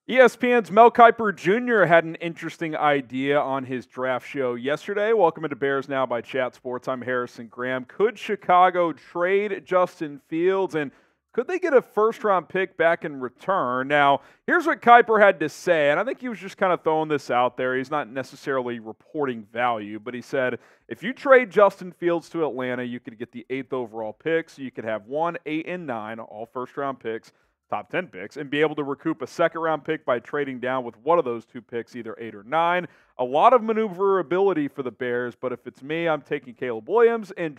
ESPN's Mel Kiper Jr. had an interesting idea on his draft show yesterday. Welcome into Bears Now by Chat Sports. I'm Harrison Graham. Could Chicago trade Justin Fields, and could they get a first-round pick back in return? Now, here's what Kiper had to say, and I think he was just kind of throwing this out there. He's not necessarily reporting value, but he said, if you trade Justin Fields to Atlanta, you could get the 8th overall pick, so you could have 1, 8, and 9, all first-round picks, top 10 picks, and be able to recoup a second-round pick by trading down with one of those two picks, either 8 or 9. A lot of maneuverability for the Bears, but if it's me, I'm taking Caleb Williams and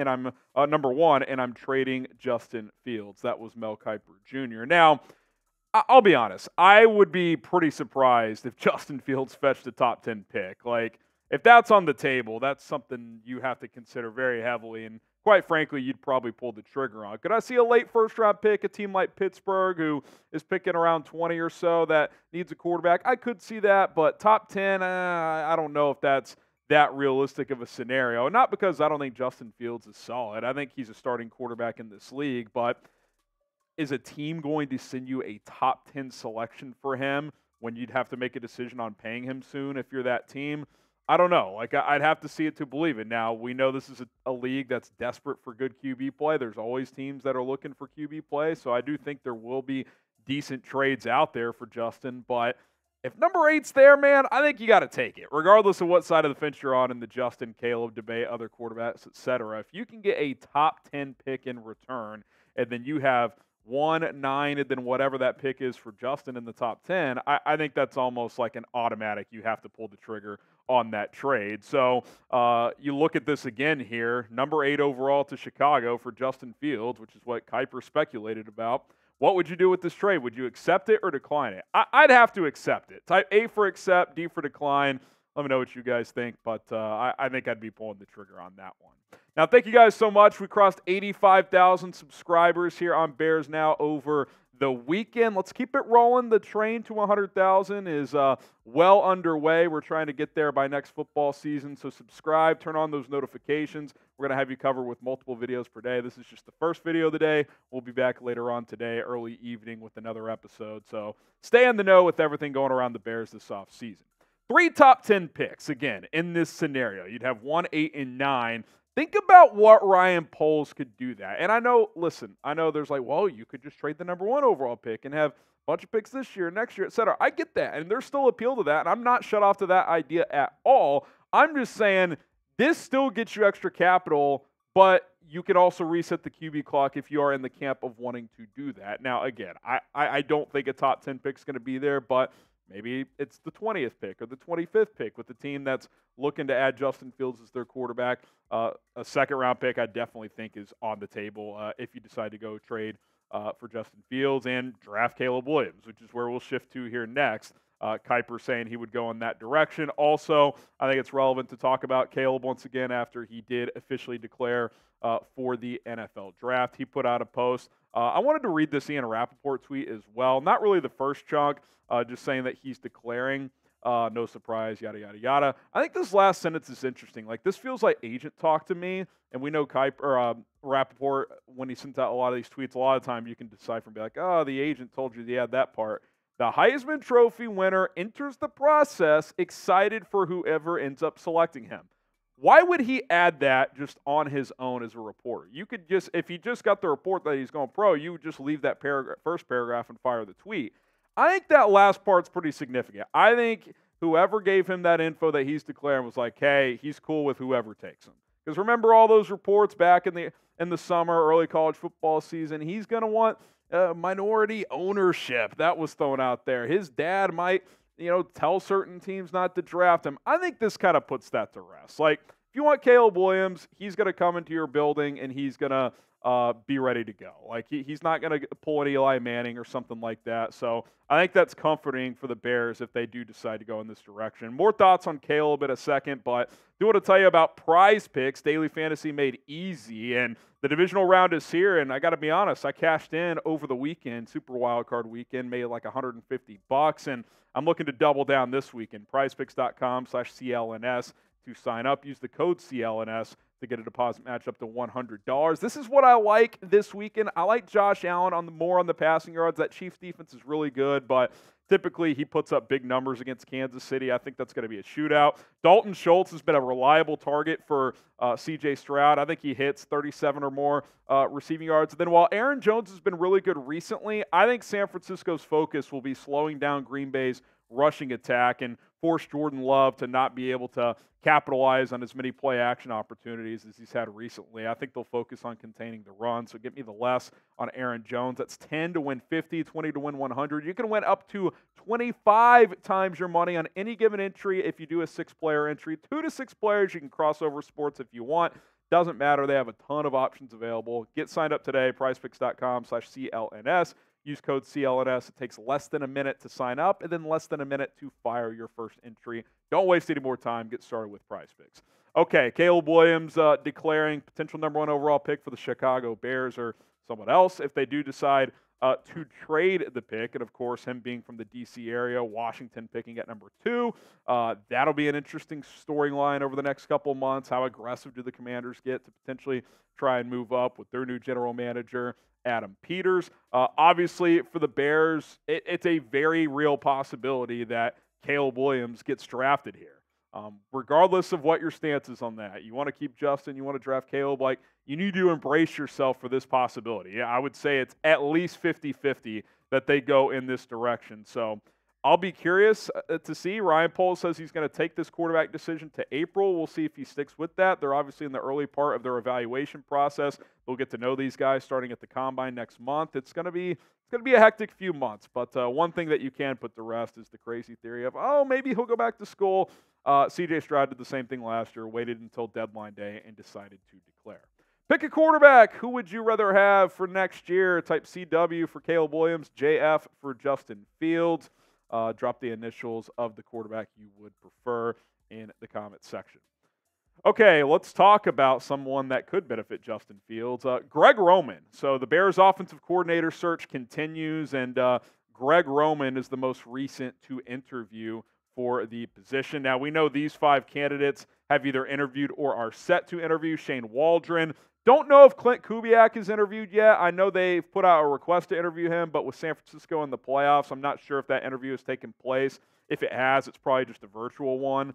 I'm number 1, and I'm trading Justin Fields. That was Mel Kiper Jr. Now, I'll be honest. I would be pretty surprised if Justin Fields fetched a top 10 pick. Like, if that's on the table, that's something you have to consider very heavily, and quite frankly, you'd probably pull the trigger on. Could I see a late first-round pick, a team like Pittsburgh, who is picking around 20 or so, that needs a quarterback? I could see that, but top 10, I don't know if that's that realistic of a scenario. Not because I don't think Justin Fields is solid. I think he's a starting quarterback in this league, but is a team going to send you a top 10 selection for him when you'd have to make a decision on paying him soon if you're that team? I don't know. Like, I'd have to see it to believe it. Now, we know this is a league that's desperate for good QB play. There's always teams that are looking for QB play, so I do think there will be decent trades out there for Justin. But if number 8's there, man, I think you got to take it, regardless of what side of the fence you're on in the Justin, Caleb debate, other quarterbacks, etc. If you can get a top 10 pick in return, and then you have 1, 9, and then whatever that pick is for Justin in the top 10, I think that's almost like an automatic. You have to pull the trigger on that trade. So you look at this again here, number 8 overall to Chicago for Justin Fields, which is what Kiper speculated about. What would you do with this trade? Would you accept it or decline it? I'd have to accept it. Type A for accept, D for decline. Let me know what you guys think, but I think I'd be pulling the trigger on that one. Now, thank you guys so much. We crossed 85,000 subscribers here on Bears Now over the weekend. Let's keep it rolling. The train to 100,000 is well underway. We're trying to get there by next football season, so subscribe, turn on those notifications. We're going to have you covered with multiple videos per day. This is just the first video of the day. We'll be back later on today, early evening, with another episode. So stay in the know with everything going around the Bears this offseason. 3 top 10 picks, again, in this scenario. You'd have 1, 8, and 9. Think about what Ryan Poles could do that. And I know, listen, I know there's like, well, you could just trade the number 1 overall pick and have a bunch of picks this year, next year, et cetera. I get that, and there's still appeal to that, and I'm not shut off to that idea at all. I'm just saying this still gets you extra capital, but you can also reset the QB clock if you are in the camp of wanting to do that. Now, again, I don't think a top 10 pick is going to be there, but maybe it's the 20th pick or the 25th pick with the team that's looking to add Justin Fields as their quarterback. A second-round pick I definitely think is on the table if you decide to go trade for Justin Fields and draft Caleb Williams, which is where we'll shift to here next. Kiper saying he would go in that direction. Also, I think it's relevant to talk about Caleb once again after he did officially declare for the NFL draft. He put out a post. I wanted to read this Ian Rappaport tweet as well. Not really the first chunk, just saying that he's declaring. No surprise, yada, yada, yada. I think this last sentence is interesting. Like, this feels like agent talk to me, and we know Rappaport, when he sends out a lot of these tweets, a lot of time you can decipher and be like, oh, the agent told you he had that part. The Heisman Trophy winner enters the process excited for whoever ends up selecting him. Why would he add that just on his own as a reporter? You could just, if he just got the report that he's going pro, you would just leave that first paragraph and fire the tweet. I think that last part's pretty significant. I think whoever gave him that info that he's declaring was like, hey, he's cool with whoever takes him. Because remember all those reports back in the summer, early college football season, he's going to want minority ownership. That was thrown out there. His dad might, tell certain teams not to draft him. I think this kind of puts that to rest. Like, if you want Caleb Williams, he's going to come into your building and he's going to be ready to go. Like, he's not going to pull an Eli Manning or something like that. So I think that's comforting for the Bears if they do decide to go in this direction. More thoughts on Caleb in a second, but I do want to tell you about Prize Picks, daily fantasy made easy. And the divisional round is here, and I got to be honest, I cashed in over the weekend, Super Wildcard weekend, made like $150, and I'm looking to double down this weekend. PrizePicks.com/CLNS to sign up. Use the code CLNS to get a deposit match up to $100. This is what I like this weekend. I like Josh Allen more on the passing yards. That Chiefs defense is really good, but Typically, he puts up big numbers against Kansas City. I think that's going to be a shootout. Dalton Schultz has been a reliable target for C.J. Stroud. I think he hits 37 or more receiving yards. And then while Aaron Jones has been really good recently, I think San Francisco's focus will be slowing down Green Bay's rushing attack and force Jordan Love to not be able to capitalize on as many play action opportunities as he's had recently. I think they'll focus on containing the run. So get me the less on Aaron Jones. That's 10 to win 50, 20 to win 100. You can win up to 25 times your money on any given entry if you do a 6-player entry. 2 to 6 players, you can cross over sports if you want. Doesn't matter. They have a ton of options available. Get signed up today, prizepicks.com/CLNS. Use code CLNS. It takes less than a minute to sign up and then less than a minute to fire your first entry. Don't waste any more time. Get started with Prize Picks. Okay, Caleb Williams declaring potential number 1 overall pick for the Chicago Bears or someone else if they do decide to trade the pick. And, of course, him being from the D.C. area, Washington picking at number 2. That'll be an interesting storyline over the next couple of months. How aggressive do the Commanders get to potentially try and move up with their new general manager, Adam Peters? Obviously, for the Bears, it's a very real possibility that Caleb Williams gets drafted here. Regardless of what your stance is on that, you want to keep Justin, you want to draft Caleb, you need to embrace yourself for this possibility. Yeah, I would say it's at least 50-50 that they go in this direction. So I'll be curious to see. Ryan Poles says he's going to take this quarterback decision to April. We'll see if he sticks with that. They're obviously in the early part of their evaluation process. They'll get to know these guys starting at the Combine next month. It's going to be a hectic few months. But one thing that you can put to rest is the crazy theory of, maybe he'll go back to school. C.J. Stroud did the same thing last year, waited until deadline day, and decided to declare. Pick a quarterback. Who would you rather have for next year? Type CW for Caleb Williams, JF for Justin Fields. Drop the initials of the quarterback you would prefer in the comments section. Okay, let's talk about someone that could benefit Justin Fields. Greg Roman. So the Bears offensive coordinator search continues, and Greg Roman is the most recent to interview for the position. Now, we know these 5 candidates have either interviewed or are set to interview. Shane Waldron. Don't know if Clint Kubiak is interviewed yet. I know they've put out a request to interview him, but with San Francisco in the playoffs, I'm not sure if that interview has taken place. If it has, it's probably just a virtual one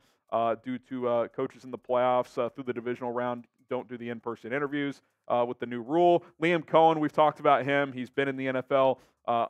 due to coaches in the playoffs through the divisional round don't do the in-person interviews with the new rule. Liam Cohen, we've talked about him. He's been in the NFL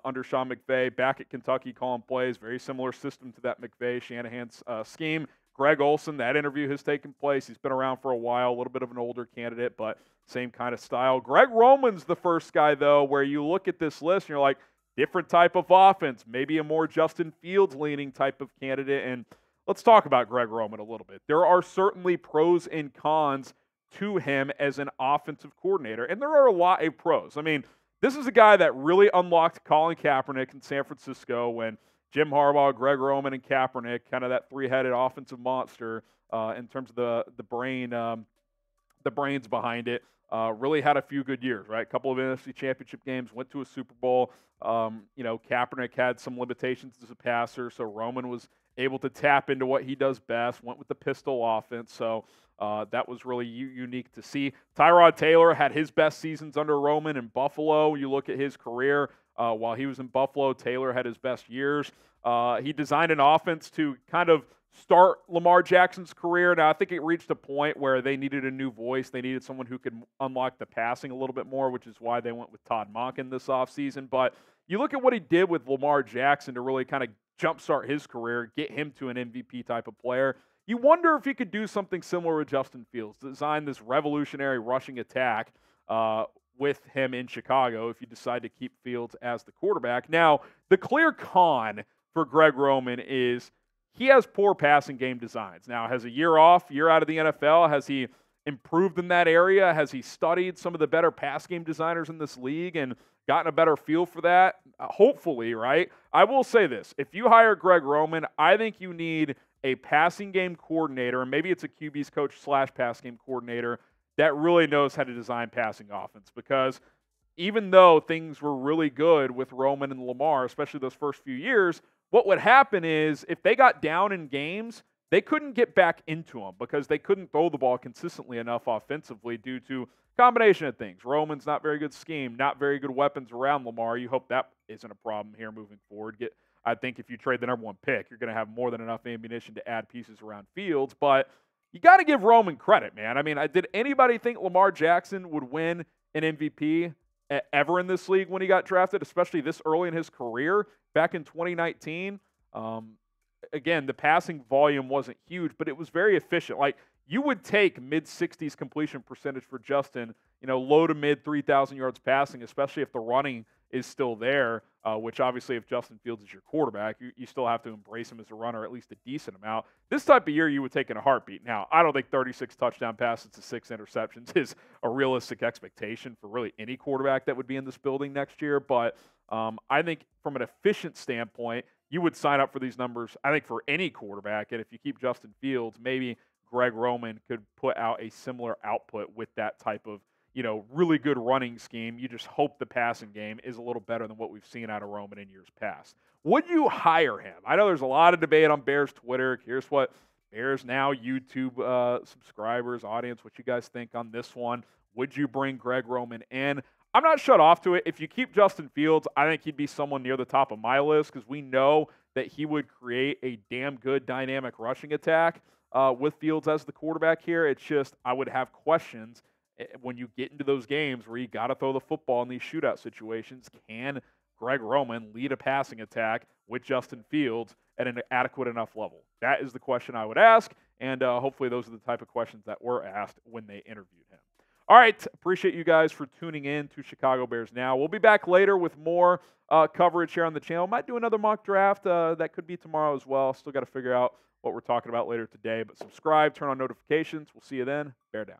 under Sean McVay, back at Kentucky calling plays. Very similar system to that McVay-Shanahan's scheme. Greg Olsen, that interview has taken place. He's been around for a while, a little bit of an older candidate, but same kind of style. Greg Roman's the first guy, though, where you look at this list and you're like, different type of offense, maybe a more Justin Fields-leaning type of candidate. And let's talk about Greg Roman a little bit. There are certainly pros and cons to him as an offensive coordinator, and there are a lot of pros. I mean, this is a guy that really unlocked Colin Kaepernick in San Francisco when Jim Harbaugh, Greg Roman, and Kaepernick, kind of that 3-headed offensive monster in terms of the brains behind it, really had a few good years, right? A couple of NFC Championship games, went to a Super Bowl. Kaepernick had some limitations as a passer, so Roman was able to tap into what he does best, went with the pistol offense, so that was really unique to see. Tyrod Taylor had his best seasons under Roman in Buffalo. You look at his career. While he was in Buffalo, Taylor had his best years. He designed an offense to kind of start Lamar Jackson's career. Now, I think it reached a point where they needed a new voice. They needed someone who could unlock the passing a little bit more, which is why they went with Todd Monken this offseason. But you look at what he did with Lamar Jackson to really kind of jumpstart his career, get him to an MVP type of player. You wonder if he could do something similar with Justin Fields, design this revolutionary rushing attack with him in Chicago if you decide to keep Fields as the quarterback. Now, the clear con for Greg Roman is he has poor passing game designs. Now, has a year off, year out of the NFL, has he improved in that area? Has he studied some of the better pass game designers in this league and gotten a better feel for that? Hopefully, right? I will say this. If you hire Greg Roman, I think you need a passing game coordinator, and maybe it's a QB's coach / pass game coordinator that really knows how to design passing offense, because even though things were really good with Roman and Lamar, especially those first few years, what would happen is if they got down in games, they couldn't get back into them because they couldn't throw the ball consistently enough offensively due to a combination of things. Roman's not very good scheme, not very good weapons around Lamar. You hope that isn't a problem here moving forward. Get I think if you trade the number 1 pick, you're going to have more than enough ammunition to add pieces around Fields. But you got to give Roman credit, man. I mean, did anybody think Lamar Jackson would win an MVP ever in this league when he got drafted, especially this early in his career back in 2019? Again, the passing volume wasn't huge, but it was very efficient. Like, you would take mid-60s completion percentage for Justin, low to mid 3,000 yards passing, especially if the running is still there, which obviously if Justin Fields is your quarterback, you still have to embrace him as a runner at least a decent amount. This type of year you would take in a heartbeat. Now, I don't think 36 touchdown passes to 6 interceptions is a realistic expectation for really any quarterback that would be in this building next year, but I think from an efficient standpoint, you would sign up for these numbers, I think, for any quarterback, and if you keep Justin Fields, maybe Greg Roman could put out a similar output with that type of, really good running scheme. You just hope the passing game is a little better than what we've seen out of Roman in years past. Would you hire him? I know there's a lot of debate on Bears Twitter. Here's what Bears Now YouTube subscribers, audience, what you guys think on this one. Would you bring Greg Roman in? I'm not shut off to it. If you keep Justin Fields, I think he'd be someone near the top of my list because we know that he would create a damn good dynamic rushing attack with Fields as the quarterback here. It's just I would have questions when you get into those games where you got to throw the football in these shootout situations. Can Greg Roman lead a passing attack with Justin Fields at an adequate enough level? That is the question I would ask, and hopefully those are the type of questions that were asked when they interviewed him. All right, appreciate you guys for tuning in to Chicago Bears Now. We'll be back later with more coverage here on the channel. Might do another mock draft. That could be tomorrow as well. Still got to figure out what we're talking about later today. But subscribe, turn on notifications. We'll see you then. Bear down.